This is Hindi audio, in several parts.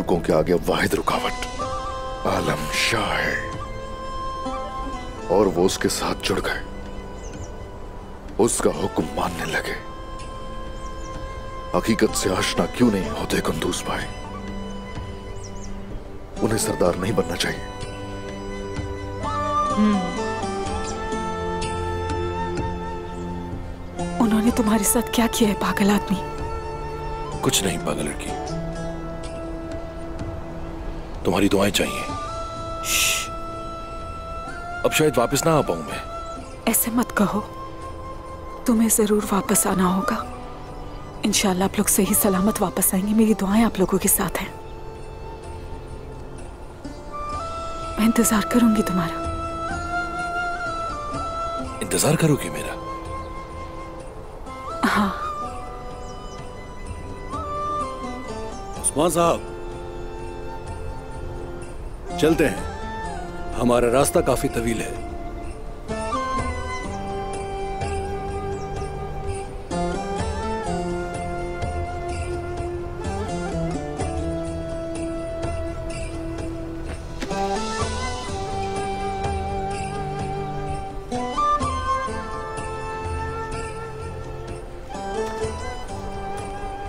तुर्कों के आगे वाहिद रुकावट आलम शाह है और वो उसके साथ जुड़ गए, उसका हुक्म मानने लगे। हकीकत से आशना क्यों नहीं होते कुंदूज भाई? उन्हें सरदार नहीं बनना चाहिए। उन्होंने तुम्हारे साथ क्या किया है पागल आदमी? कुछ नहीं पागल लड़की, तुम्हारी दुआएं चाहिए। अब शायद वापस ना आ पाऊं मैं। ऐसे मत कहो, तुम्हें जरूर वापस आना होगा। इंशाल्लाह आप लोग सही सलामत वापस आएंगे। मेरी दुआएं आप लोगों के साथ हैं। मैं इंतजार करूंगी तुम्हारा। इंतजार करोगी मेरा? हाँ। उस्मान साहब, चलते हैं, हमारा रास्ता काफी तवील है।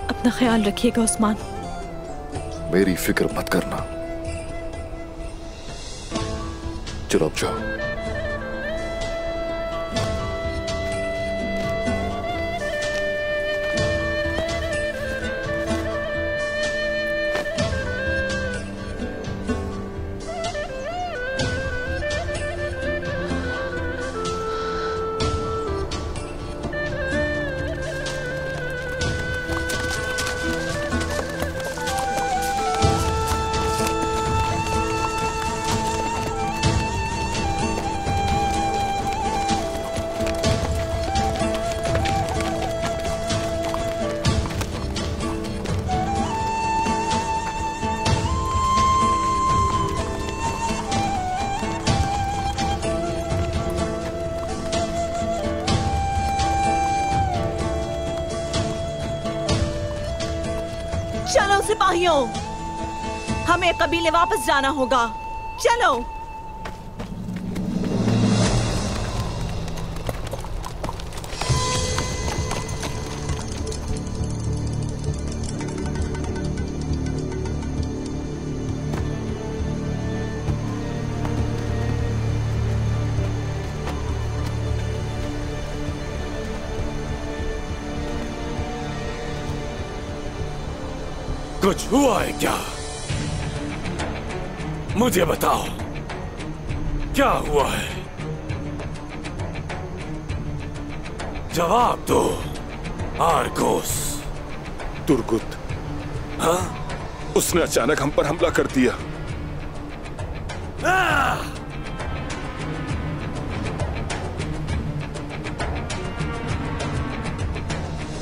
अपना ख्याल रखिएगा उस्मान। मेरी फिक्र मत करना। चलो अब जाओ। चलो सिपाहियों, हमें कबीले वापस जाना होगा। चलो। कुछ हुआ है क्या? मुझे बताओ, क्या हुआ है? जवाब दो आर्गोस। तुर्गुत, हाँ? उसने अचानक हम पर हमला कर दिया।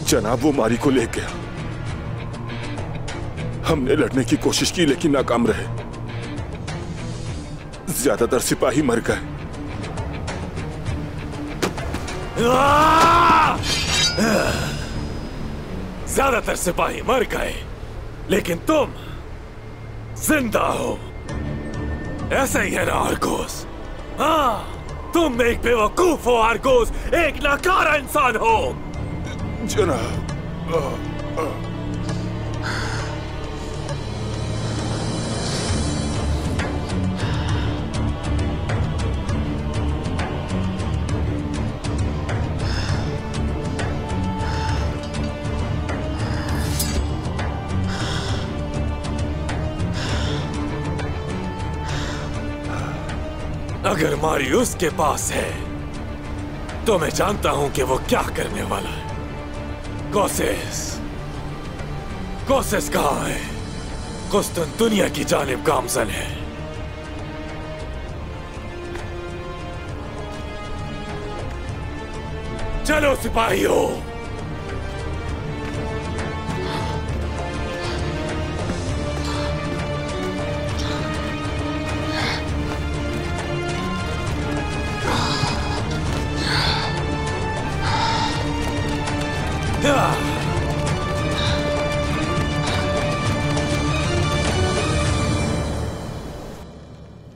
जनाब, वो मारी को ले गया। हमने लड़ने की कोशिश की लेकिन नाकाम रहे। ज्यादातर सिपाही मर गए। ज्यादातर सिपाही मर गए, लेकिन तुम जिंदा हो। ऐसा ही है ना आर्गोस? हाँ, तुम एक बेवकूफ हो आर्गोस, एक नाकारा इंसान हो। जनाब, अगर मारी उसके पास है तो मैं जानता हूं कि वो क्या करने वाला है। कोसेस कहां है? कुस्तुनतुनिया की जानिब गामजन है। चलो सिपाहियों,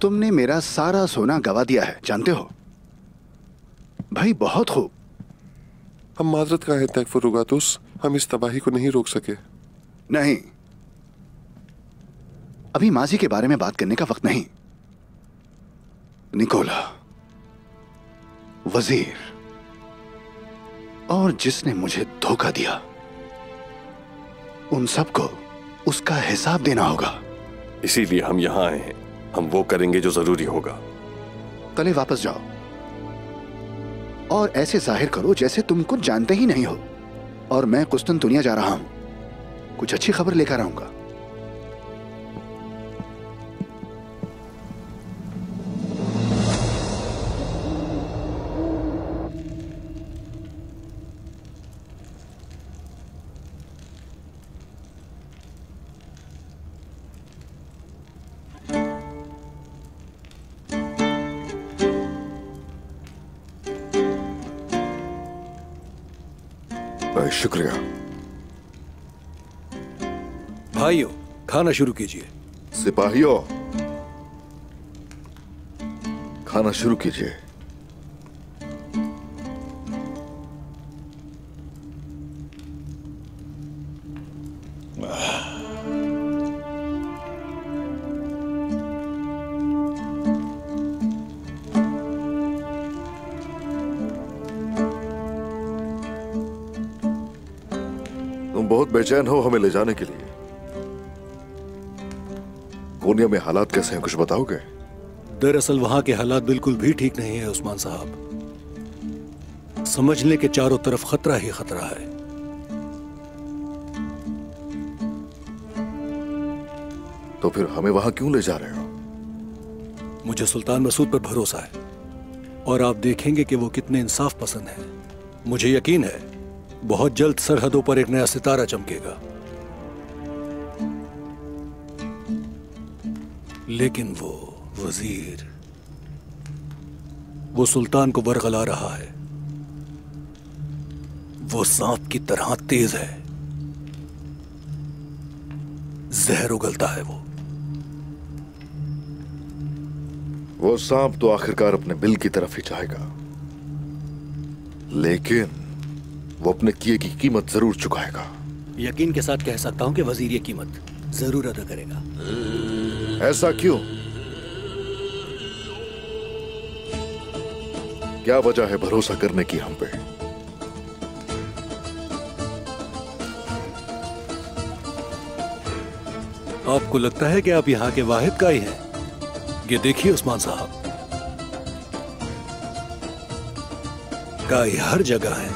तुमने मेरा सारा सोना गवा दिया है, जानते हो भाई। बहुत खूब। हम माजरत का है तकफुर रुगातुस, हम इस तबाही को नहीं रोक सके। नहीं, अभी माजी के बारे में बात करने का वक्त नहीं। निकोला, वजीर और जिसने मुझे धोखा दिया, उन सबको उसका हिसाब देना होगा। इसीलिए हम यहां आए हैं। हम वो करेंगे जो जरूरी होगा। तले वापस जाओ और ऐसे जाहिर करो जैसे तुम कुछ जानते ही नहीं हो। और मैं कुस्तुनतुनिया जा रहा हूं, कुछ अच्छी खबर लेकर आऊंगा। शुक्रिया। भाइयों, खाना शुरू कीजिए। सिपाहियों, खाना शुरू कीजिए। बहुत बेचैन हो हमें ले जाने के लिए। कोनिया में हालात कैसे हैं, कुछ बताओगे? दरअसल वहां के हालात बिल्कुल भी ठीक नहीं है उस्मान साहब। समझ लें कि चारों तरफ खतरा ही खतरा है। तो फिर हमें वहां क्यों ले जा रहे हो? मुझे सुल्तान मसूद पर भरोसा है और आप देखेंगे कि वो कितने इंसाफ पसंद हैं। मुझे यकीन है बहुत जल्द सरहदों पर एक नया सितारा चमकेगा। लेकिन वो वजीर, वो सुल्तान को बरगला रहा है। वो सांप की तरह तेज है, जहर उगलता है। वो सांप तो आखिरकार अपने बिल की तरफ ही जाएगा, लेकिन वो अपने किए की कीमत जरूर चुकाएगा। यकीन के साथ कह सकता हूं कि वजीर ये कीमत जरूर अदा करेगा। ऐसा क्यों? क्या वजह है भरोसा करने की हम पे? आपको लगता है कि आप यहां के वाहिद काई हैं? ये देखिए उस्मान साहब, काई हर जगह है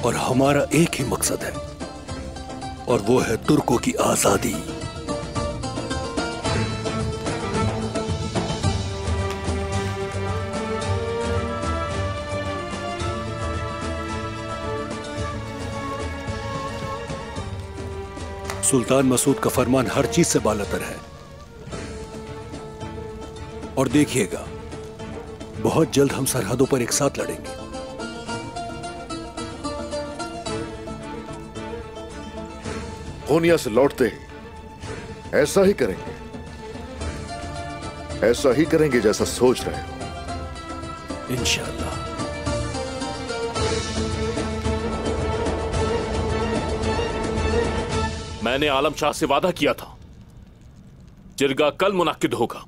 और हमारा एक ही मकसद है, और वो है तुर्कों की आजादी। सुल्तान मसूद का फरमान हर चीज से बालातर है, और देखिएगा बहुत जल्द हम सरहदों पर एक साथ लड़ेंगे। कोनिया से लौटते ही ऐसा ही करेंगे, ऐसा ही करेंगे जैसा सोच रहे हो। इंशाअल्लाह। मैंने आलम शाह से वादा किया था, जिरगा कल मुनाकिद होगा।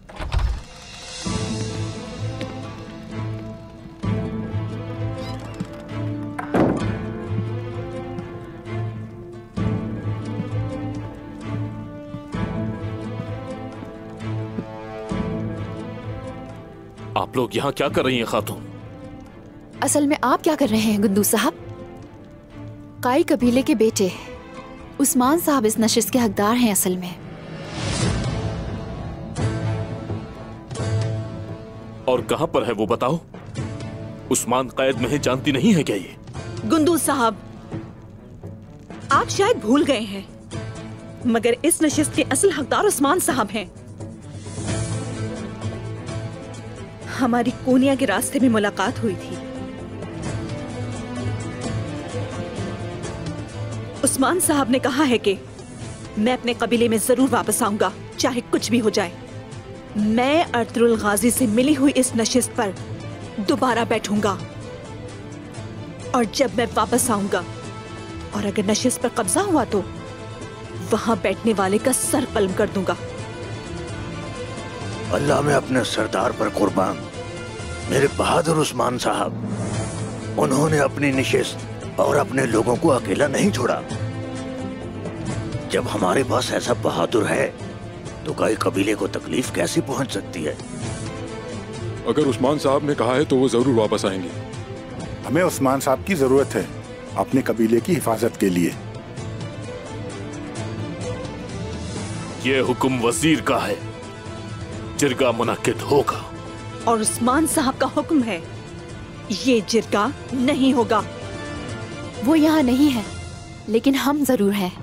आप लोग यहां क्या कर रही हैं खातून? असल में आप क्या कर रहे हैं गुंदू साहब? काई कबीले के बेटे उस्मान साहब इस नशिस्त के हकदार हैं असल में। और कहां पर है वो बताओ? उस्मान कैद में है, जानती नहीं है क्या ये? गुंदू साहब, आप शायद भूल गए हैं, मगर इस नशिस्त के असल हकदार उस्मान साहब हैं। हमारी कोनिया के रास्ते में मुलाकात हुई थी। उस्मान साहब ने कहा है कि मैं अपने कबीले में जरूर वापस आऊंगा, चाहे कुछ भी हो जाए। मैं अर्तुगरुल गाजी से मिली हुई इस नशिस्त पर दोबारा बैठूंगा और जब मैं वापस आऊंगा और अगर नशिस्त पर कब्जा हुआ तो वहां बैठने वाले का सर कलम कर दूंगा। अल्लाह में अपने सरदार पर कुर्बान, मेरे बहादुर उस्मान साहब, उन्होंने अपनी नशिस्त और अपने लोगों को अकेला नहीं छोड़ा। जब हमारे पास ऐसा बहादुर है तो कई कबीले को तकलीफ कैसे पहुंच सकती है? अगर उस्मान साहब ने कहा है तो वो जरूर वापस आएंगे। हमें उस्मान साहब की जरूरत है अपने कबीले की हिफाजत के लिए। ये हुक्म वजीर का है, जिरगा मुनक्किद होगा। और उस्मान साहब का हुक्म है, ये जिरगा नहीं होगा। वो यहाँ नहीं है, लेकिन हम जरूर हैं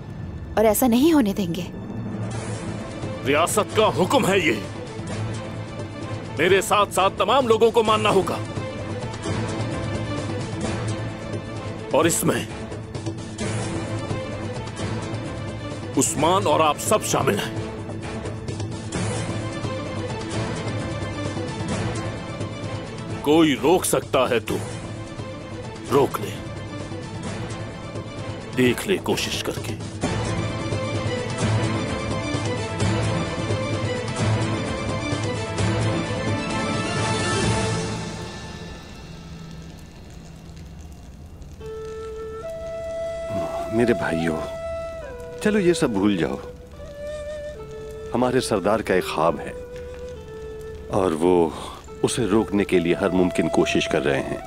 और ऐसा नहीं होने देंगे। रियासत का हुक्म है ये, मेरे साथ साथ तमाम लोगों को मानना होगा और इसमें उस्मान और आप सब शामिल हैं। कोई रोक सकता है तो रोक ले, देख ले कोशिश करके। मेरे भाइयों, चलो ये सब भूल जाओ। हमारे सरदार का एक ख्वाब है और वो उसे रोकने के लिए हर मुमकिन कोशिश कर रहे हैं।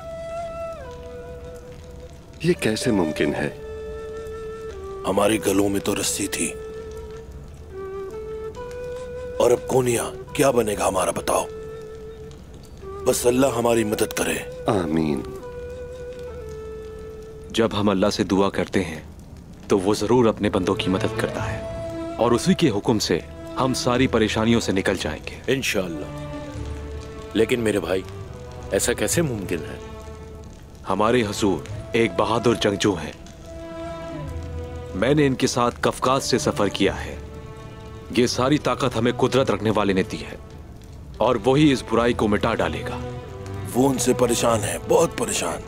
ये कैसे मुमकिन है? हमारे गलों में तो रस्सी थी और अब कोनिया क्या बनेगा हमारा, बताओ। बस अल्लाह हमारी मदद करे। आमीन। जब हम अल्लाह से दुआ करते हैं तो वो जरूर अपने बंदों की मदद करता है और उसी के हुक्म से हम सारी परेशानियों से निकल जाएंगे इंशाअल्लाह। लेकिन मेरे भाई, ऐसा कैसे मुमकिन है? हमारे हुजूर एक बहादुर जंगजू हैं। मैंने इनके साथ कफकाज से सफर किया है। ये सारी ताकत हमें कुदरत रखने वाले ने दी है और वही इस बुराई को मिटा डालेगा। वो उनसे परेशान है, बहुत परेशान,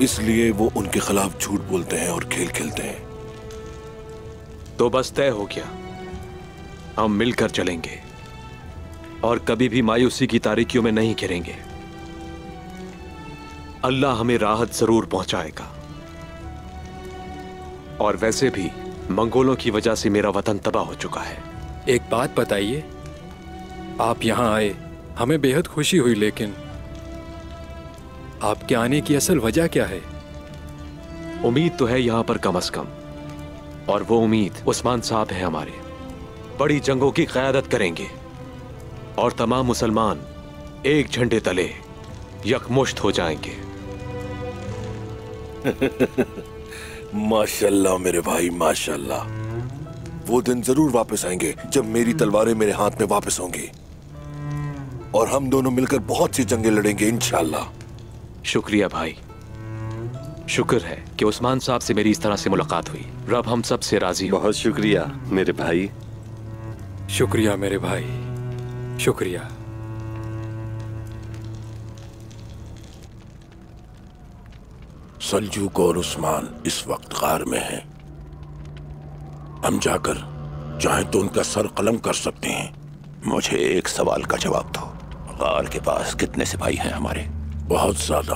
इसलिए वो उनके खिलाफ झूठ बोलते हैं और खेल खेलते हैं। तो बस तय हो गया, हम मिलकर चलेंगे और कभी भी मायूसी की तारीकियों में नहीं गिरेंगे। अल्लाह हमें राहत जरूर पहुंचाएगा। और वैसे भी मंगोलों की वजह से मेरा वतन तबाह हो चुका है। एक बात बताइए, आप यहां आए, हमें बेहद खुशी हुई, लेकिन आपके आने की असल वजह क्या है? उम्मीद तो है यहां पर कम से कम, और वो उम्मीद उस्मान साहब है हमारे। बड़ी जंगों की क़यादत करेंगे और तमाम मुसलमान एक झंडे तले यकमुश्त हो जाएंगे। माशाल्लाह मेरे भाई, माशाल्लाह। वो दिन जरूर वापस आएंगे जब मेरी तलवारें मेरे हाथ में वापस होंगी और हम दोनों मिलकर बहुत सी जंगें लड़ेंगे इंशाल्लाह। शुक्रिया भाई, शुक्र है कि उस्मान साहब से मेरी इस तरह से मुलाकात हुई। रब हम सब से राजी हो। बहुत शुक्रिया मेरे भाई। शुक्रिया मेरे भाई, शुक्रिया। सल्जूक और उस्मान इस वक्त गार में हैं। हम जाकर चाहें तो उनका सर कलम कर सकते हैं। मुझे एक सवाल का जवाब दो, गार के पास कितने सिपाही हैं हमारे? बहुत ज्यादा।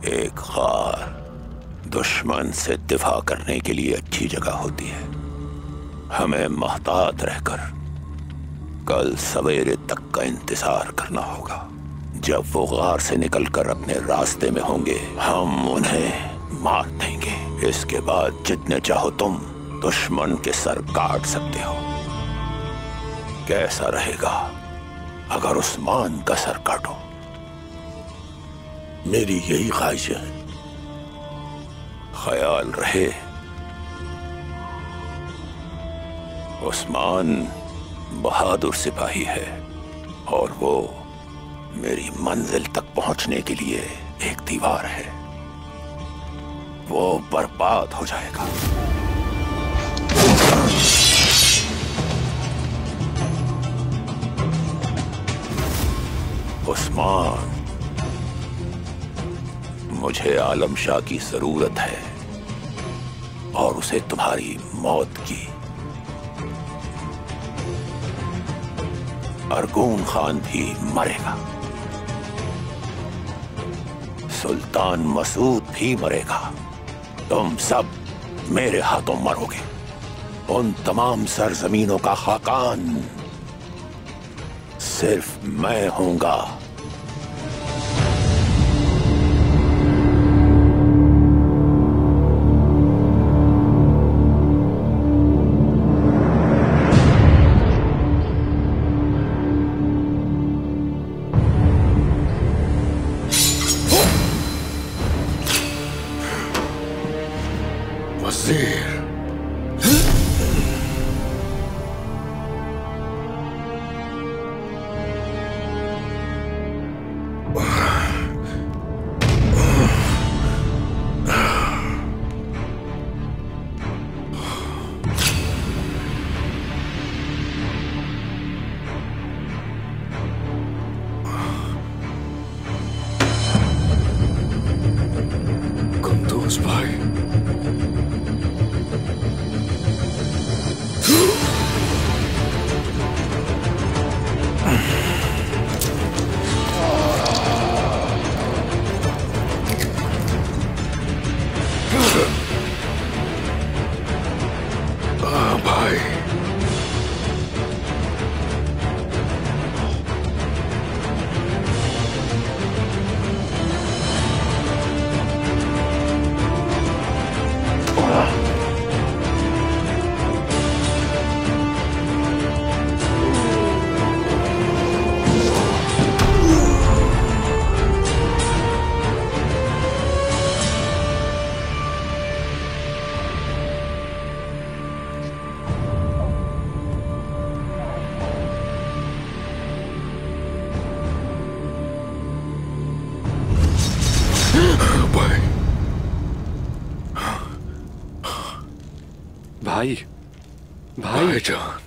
एक गार दुश्मन से दिफा करने के लिए अच्छी जगह होती है। हमें मोहतात रहकर कल सवेरे तक का इंतजार करना होगा। जब वो गार से निकलकर अपने रास्ते में होंगे, हम उन्हें मार देंगे। इसके बाद जितने चाहो तुम दुश्मन के सर काट सकते हो। कैसा रहेगा अगर उस्मान का सर काटो? मेरी यही ख्वाहिश है। ख्याल रहे, उस्मान बहादुर सिपाही है और वो मेरी मंजिल तक पहुंचने के लिए एक दीवार है। वो बर्बाद हो जाएगा। उस्मान, मुझे आलम शाह की जरूरत है और उसे तुम्हारी मौत की। अरगून खान भी मरेगा, सुल्तान मसूद भी मरेगा, तुम सब मेरे हाथों मरोगे। उन तमाम सरजमीनों का खाकान सिर्फ मैं हूंगा। भाई, भाईजान,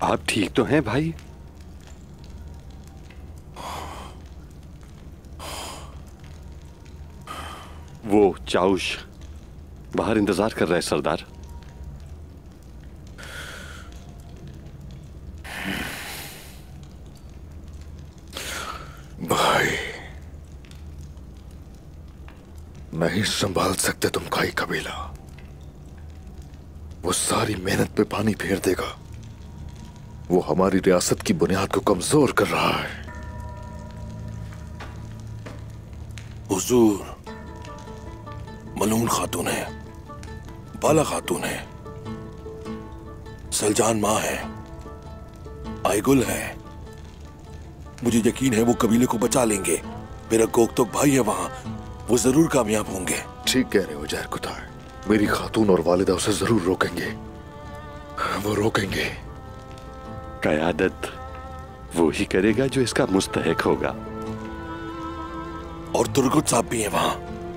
आप ठीक तो हैं भाई? वो चाउश बाहर इंतजार कर रहे हैं सरदार। भाई, नहीं संभाल सकते तुम काई कबीला। वो सारी मेहनत पे पानी फेर देगा। वो हमारी रियासत की बुनियाद को कमजोर कर रहा है। हुजूर, मलून खातून है, बाला खातून है, सलजान मां है, आयगुल है। मुझे यकीन है वो कबीले को बचा लेंगे। मेरा कोकतोक भाई है वहां, वो जरूर कामयाब होंगे। ठीक कह रहे हो जहर कुतार, मेरी खातून और वालिदा उसे जरूर रोकेंगे। वो रोकेंगे। कयादत वो ही करेगा जो इसका मुस्तहिक होगा। और तुर्गुत साहब भी हैं वहां।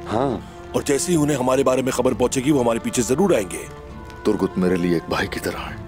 हाँ, और जैसे ही उन्हें हमारे बारे में खबर पहुंचेगी वो हमारे पीछे जरूर आएंगे। तुर्गुत मेरे लिए एक भाई की तरह है।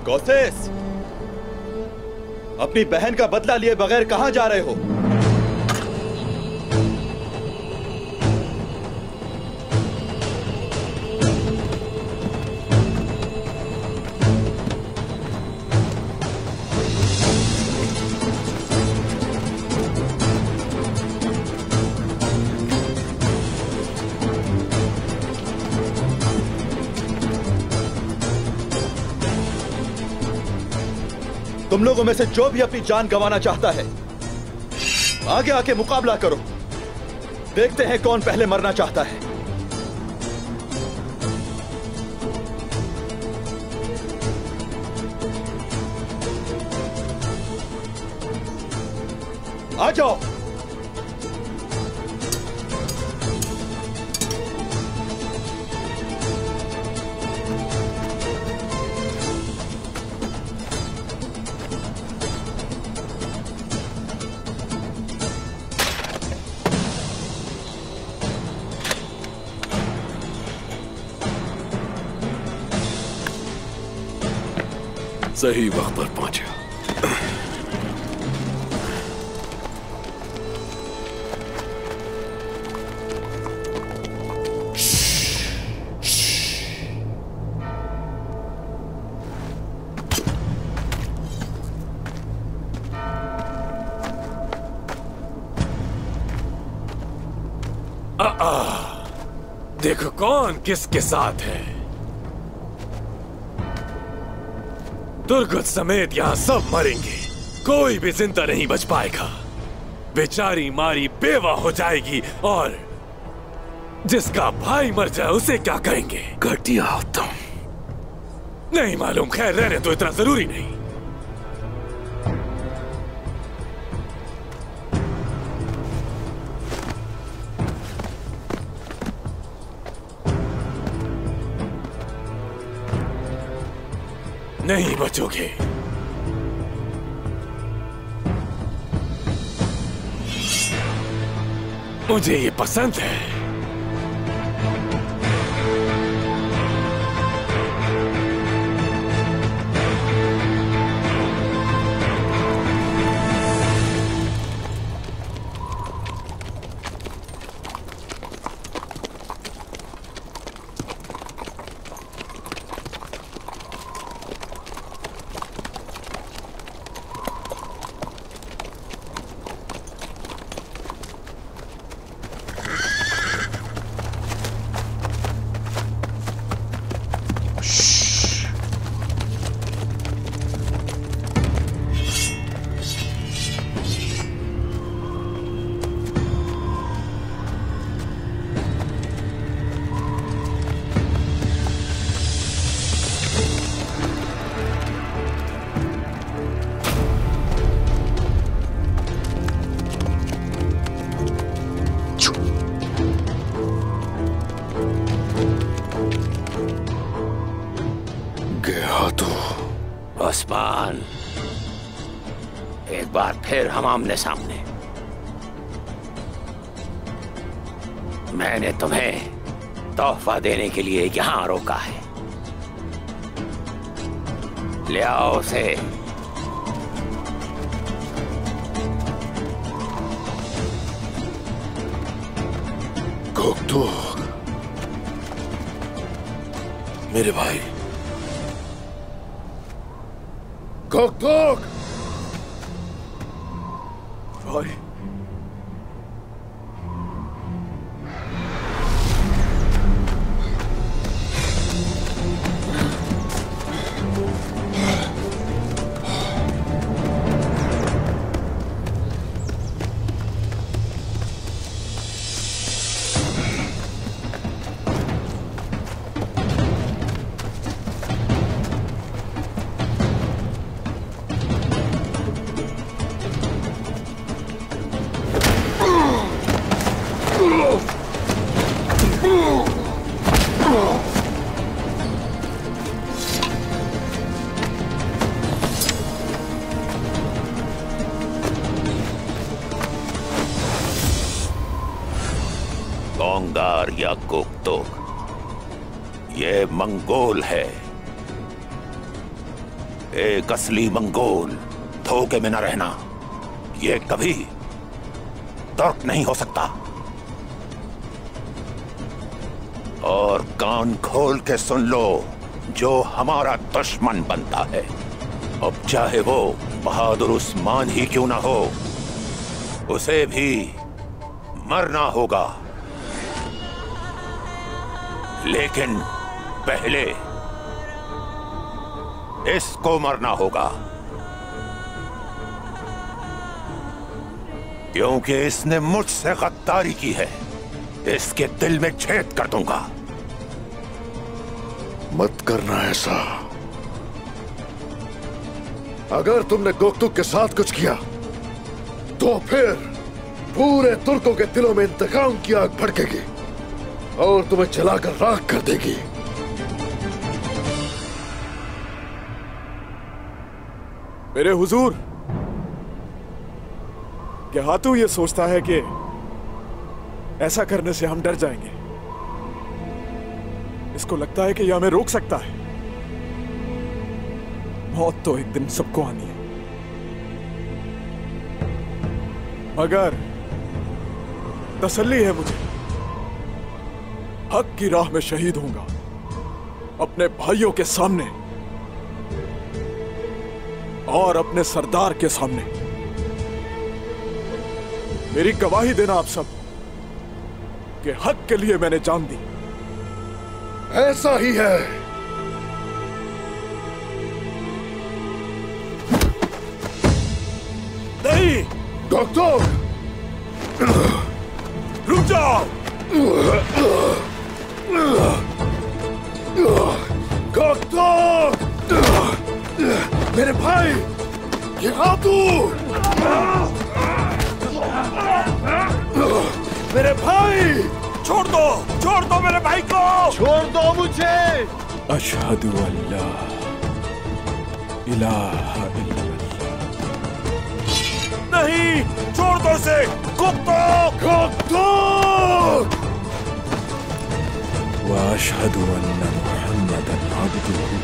गौसेस, अपनी बहन का बदला लिए बगैर कहां जा रहे हो? तुम लोगों में से जो भी अपनी जान गंवाना चाहता है, आगे आके मुकाबला करो। देखते हैं कौन पहले मरना चाहता है। आ जाओ। सही वक्त पर पहुंचे। देखो कौन किसके साथ है। दुर्गत समेत यहां सब मरेंगे, कोई भी जिंदा नहीं बच पाएगा। बेचारी मारी बेवा हो जाएगी और जिसका भाई मर जाए उसे क्या कहेंगे? घटिया हो तुम। नहीं मालूम, खैर रहने तो इतना जरूरी नहीं। नहीं बचोगे। मुझे ये पसंद है। उस्मान, एक बार फिर हम आमने सामने। मैंने तुम्हें तोहफा देने के लिए यहां रोका है। ले आओ उसे। गोकतोक, मेरे भाई। गोकतोक भाई। गोंगार या गोकतोक, ये मंगोल है। एक असली मंगोल। धोखे में न रहना, ये कभी तुर्क नहीं हो सकता। और कान खोल के सुन लो, जो हमारा दुश्मन बनता है, अब चाहे वो बहादुर उस्मान ही क्यों ना हो, उसे भी मरना होगा। लेकिन पहले इसको मरना होगा। क्योंकि इसने मुझसे गद्दारी की है। इसके दिल में छेद कर दूंगा। मत करना ऐसा। अगर तुमने गोकतुक के साथ कुछ किया तो फिर पूरे तुर्कों के दिलों में इंतकाम की आग भड़केगी और तुम्हें जलाकर राख कर देगी। मेरे हुजूर, क्या हाथू ये सोचता है कि ऐसा करने से हम डर जाएंगे? इसको लगता है कि यह हमें रोक सकता है। मौत तो एक दिन सबको आनी है, मगर तसल्ली है मुझे, हक की राह में शहीद होऊंगा अपने भाइयों के सामने और अपने सरदार के सामने। मेरी गवाही देना आप सब कि हक के लिए मैंने जान दी। ऐसा ही है। नहीं डॉक्टर, रुक जाओ। डॉक्टर, मेरे भाई, ये हाथू, मेरे भाई, छोड़ दो मेरे भाई को, छोड़ दो मुझे। अशहदु अल्ला इलाहा इल्लल्लाह। नहीं, छोड़ दो इसे। व अशहदु अन्ना मुहम्मदन अब्दुहु।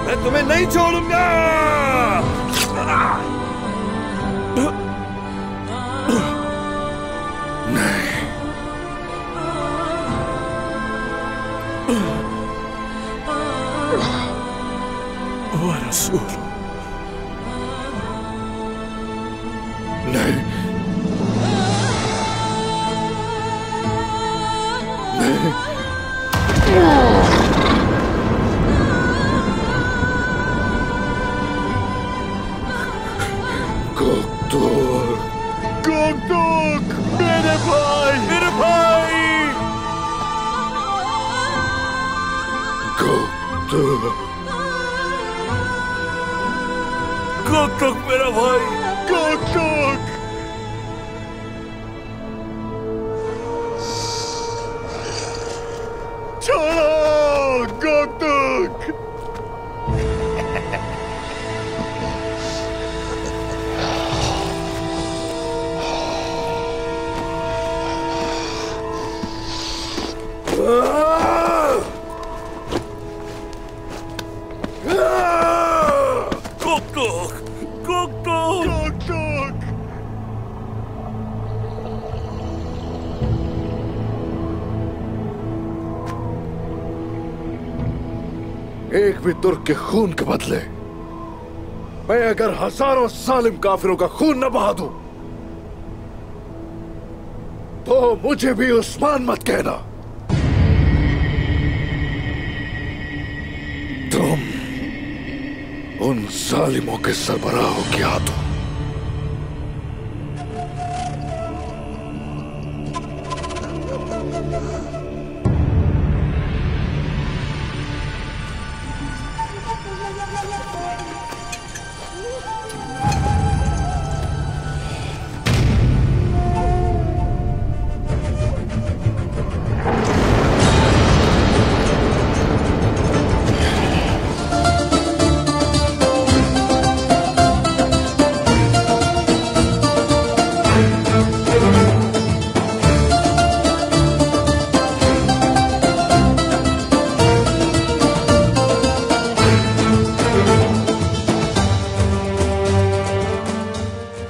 मैं तुम्हें नहीं छोड़ूंगा। ओ रसूल, नहीं, नहीं, गोकतुक, मेरे भाई, मेरे भाई। गोकतुक, गोकतुक मेरा भाई, गोकतुक। छोड़ो गोकतुक। एक भी तुर्क के खून के बदले मैं अगर हजारों सालिम काफिरों का खून न बहा दूं तो मुझे भी उस्मान मत कहना। तुम उन सालिमों के सरबराह हो क्या तुम?